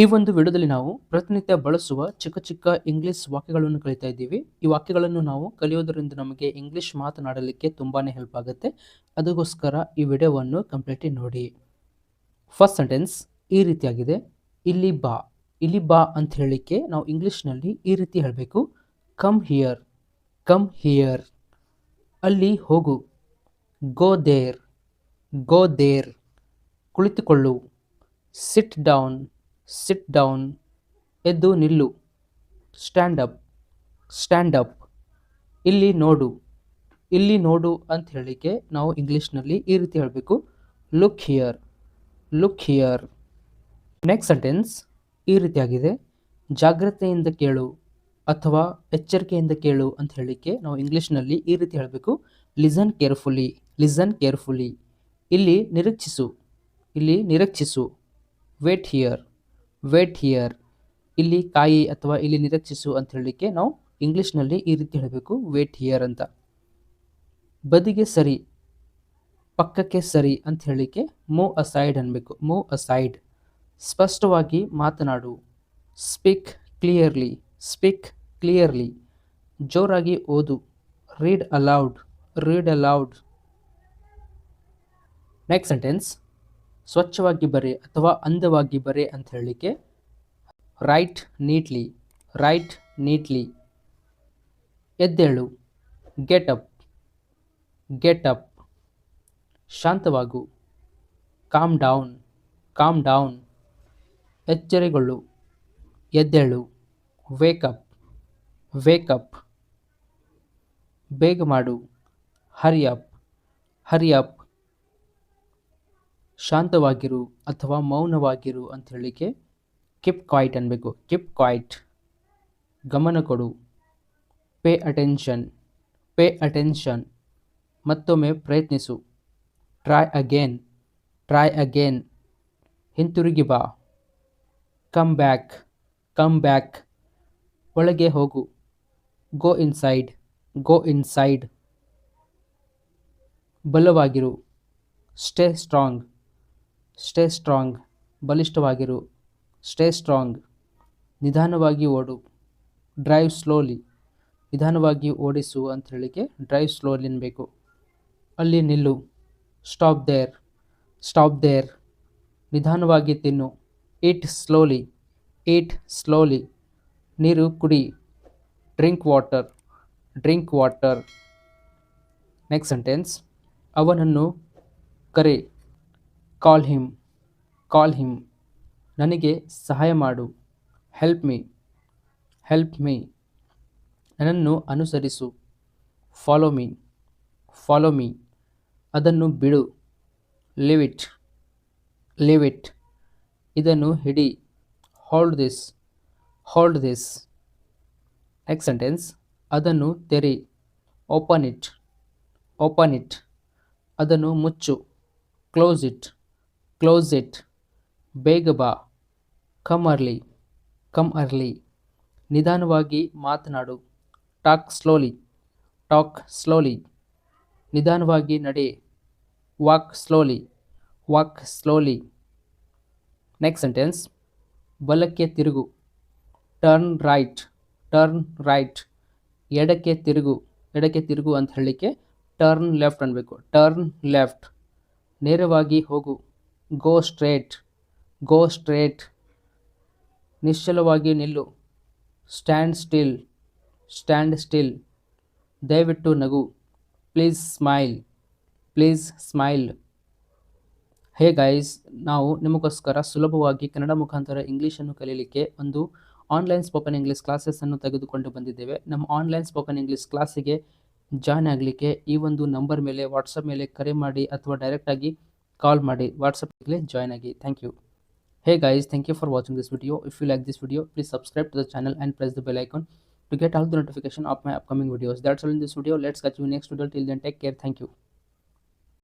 ಈ ಒಂದು ವಿಡಿಯೋದಲ್ಲಿ ನಾವು ಪ್ರತಿನಿತ್ಯ ಬಳಸುವ ಚಿಕ್ಕ ಚಿಕ್ಕ ಇಂಗ್ಲಿಷ್ ವಾಕ್ಯಗಳನ್ನು ಕಲಿತಾ ಇದ್ದೀವಿ. ಈ ವಾಕ್ಯಗಳನ್ನು ನಾವು ಕಲಿಯೋದರಿಂದ ನಮಗೆ ಇಂಗ್ಲಿಷ್ ಮಾತನಾಡಲಿಕ್ಕೆ ತುಂಬಾನೇ ಹೆಲ್ಪ್ ಆಗುತ್ತೆ. ಅದಕ್ಕೋಸ್ಕರ ಈ ವಿಡಿಯೋವನ್ನು ಕಂಪ್ಲೀಟ್ಲಿ ನೋಡಿ. ಫಸ್ಟ್ ಸೆಂಟೆನ್ಸ್ ಈ ರೀತಿಯಾಗಿದೆ. ಇಲ್ಲಿ ಬಾ. ಇಲ್ಲಿ ಬಾ ಅಂತ ಹೇಳಲಿಕ್ಕೆ ನಾವು ಇಂಗ್ಲಿಷ್ನಲ್ಲಿ ಈ ರೀತಿ ಹೇಳಬೇಕು. Come here. Come here. ಅಲ್ಲಿ ಹೋಗು. Go there. Go there. ಕುಳಿತುಕೊಳ್ಳು. Sit down. Sit down. ಎದ್ದು ನಿಲ್ಲು. Stand up. Stand up. ಇಲ್ಲಿ ನೋಡು. ಇಲ್ಲಿ ನೋಡು ಅಂತ ಹೇಳಲಿಕ್ಕೆ ನಾವು ಇಂಗ್ಲಿಷ್ನಲ್ಲಿ ಈ ರೀತಿ ಹೇಳಬೇಕು. Look here. Look here. Next sentence ಈ ರೀತಿಯಾಗಿದೆ. ಜಾಗ್ರತೆಯಿಂದ ಕೇಳು ಅಥವಾ ಎಚ್ಚರಿಕೆಯಿಂದ ಕೇಳು ಅಂತ ಹೇಳಲಿಕ್ಕೆ ನಾವು ಇಂಗ್ಲಿಷ್ನಲ್ಲಿ ಈ ರೀತಿ ಹೇಳಬೇಕು. Listen carefully. Listen carefully. ಇಲ್ಲಿ ನಿರೀಕ್ಷಿಸು. ಇಲ್ಲಿ ನಿರೀಕ್ಷಿಸು. Wait here. Wait here. ಇಲ್ಲಿ ಕಾಯಿ ಅಥವಾ ಇಲ್ಲಿ ನಿರೀಕ್ಷಿಸು ಅಂತ ಹೇಳಲಿಕ್ಕೆ ನಾವು ಇಂಗ್ಲಿಷ್ನಲ್ಲಿ ಈ ರೀತಿ ಹೇಳಬೇಕು. ವೇಟ್ ಹಿಯರ್ ಅಂತ. ಬದಿಗೆ ಸರಿ. ಪಕ್ಕಕ್ಕೆ ಸರಿ ಅಂತ ಹೇಳಲಿಕ್ಕೆ ಮೂವ್ ಅಸೈಡ್ ಅನ್ಬೇಕು. Move aside. ಸ್ಪಷ್ಟವಾಗಿ ಮಾತನಾಡು. Speak clearly. Speak clearly. ಜೋರಾಗಿ ಓದು. Read aloud. Read aloud. Next sentence ಸ್ವಚ್ಛವಾಗಿ ಬರೆ ಅಥವಾ ಅಂದವಾಗಿ ಬರೆ ಅಂತ ಹೇಳಲಿಕ್ಕೆ ರೈಟ್ ನೀಟ್ಲಿ. Write neatly. ಎದ್ದೇಳು. Get up. Get up. ಶಾಂತವಾಗು. Calm down. Calm down. ಎಚ್ಚರಿಗೊಳ್ಳು. ಎದ್ದೇಳು. ವೇಕಪ್. ವೇಕಪ್. ಬೇಗ ಮಾಡು. Hurry up. Hurry up. ಶಾಂತವಾಗಿರು ಅಥವಾ ಮೌನವಾಗಿರು ಅಂತ ಹೇಳಲಿಕ್ಕೆ ಕೀಪ್ ಕ್ವೈಟ್ ಅನ್ಬೇಕು. Keep quiet. ಗಮನ ಕೊಡು. Pay attention. Pay attention. ಮತ್ತೊಮ್ಮೆ ಪ್ರಯತ್ನಿಸು. Try again. Try again. ಹಿಂತಿರುಗಿ ಬಾ. Come back. Come back. ಒಳಗೆ ಹೋಗು. Go inside. Go inside. ಬಲವಾಗಿರು. Stay strong. Stay strong. ಬಲಿಷ್ಠವಾಗಿರು. Stay strong. ನಿಧಾನವಾಗಿ ಓಡು. Drive slowly. ನಿಧಾನವಾಗಿ ಓಡಿಸು ಅಂತ ಹೇಳಲಿಕ್ಕೆ ಡ್ರೈವ್ ಸ್ಲೋಲಿ ಅನ್ಬೇಕು. ಅಲ್ಲಿ ನಿಲ್ಲು. Stop there. Stop there. ನಿಧಾನವಾಗಿ ತಿನ್ನು. Eat slowly. Eat slowly. ನೀರು ಕುಡಿ. Drink water. Drink water. Next sentence ಅವನನ್ನು ಕರೆ. Call him. Call him. ನನಗೆ ಸಹಾಯ ಮಾಡು. Help me. Help me. ನನ್ನನ್ನು ಅನುಸರಿಸು. Follow me. Follow me. ಅದನ್ನು ಬಿಡು. Leave it. Leave it. ಇದನ್ನು ಹಿಡಿ. Hold this. Hold this. Next sentence ಅದನ್ನು ತೆರೆ. Open it. Open it. ಅದನ್ನು ಮುಚ್ಚು. Close it. Close it. ಬೇಗ ಬಾ. Come early. Come early. ನಿಧಾನವಾಗಿ ಮಾತನಾಡು. Talk slowly. Talk slowly. ನಿಧಾನವಾಗಿ ನಡೆ. Walk slowly. Walk slowly. Next sentence ಬಲಕ್ಕೆ ತಿರುಗು. Turn right. Turn right. ಎಡಕ್ಕೆ ತಿರುಗು. ಎಡಕ್ಕೆ ತಿರುಗು ಅಂತ ಹೇಳಲಿಕ್ಕೆ ಟರ್ನ್ ಲೆಫ್ಟ್ ಅನ್ಬೇಕು. Turn left. ನೇರವಾಗಿ ಹೋಗು. Go straight. Go straight. ನಿಶ್ಚಲವಾಗಿ ನಿಲ್ಲು. Stand still. Stand still. ದಯವಿಟ್ಟು ನಗು. Please smile. Please smile. Hey guys, ನಾವು ನಿಮಗೋಸ್ಕರ ಸುಲಭವಾಗಿ ಕನ್ನಡ ಮುಖಾಂತರ ಇಂಗ್ಲೀಷನ್ನು ಕಲಿಯಲಿಕ್ಕೆ ಒಂದು ಆನ್ಲೈನ್ ಸ್ಪೋಕನ್ ಇಂಗ್ಲೀಷ್ ಕ್ಲಾಸಸ್ಸನ್ನು ತೆಗೆದುಕೊಂಡು ಬಂದಿದ್ದೇವೆ. ನಮ್ಮ ಆನ್ಲೈನ್ ಸ್ಪೋಕನ್ ಇಂಗ್ಲೀಷ್ ಕ್ಲಾಸಿಗೆ ಜಾಯ್ನ್ ಆಗಲಿಕ್ಕೆ ಈ ಒಂದು ನಂಬರ್ ಮೇಲೆ ವಾಟ್ಸಪ್ ಮೇಲೆ ಕರೆ ಮಾಡಿ ಅಥವಾ ಡೈರೆಕ್ಟಾಗಿ ಕಾಲ್ ಮಾಡಿ ವಾಟ್ಸಪ್ಗೆ ಜಾಯ್ನ್ ಆಗಿ. Thank you. Hey guys, thank you for watching this video. If you like this video, please subscribe to the channel and press the bell icon to get all the notification of my upcoming videos. That's all in this video. Let's catch you next video. Till then, take care. Thank you.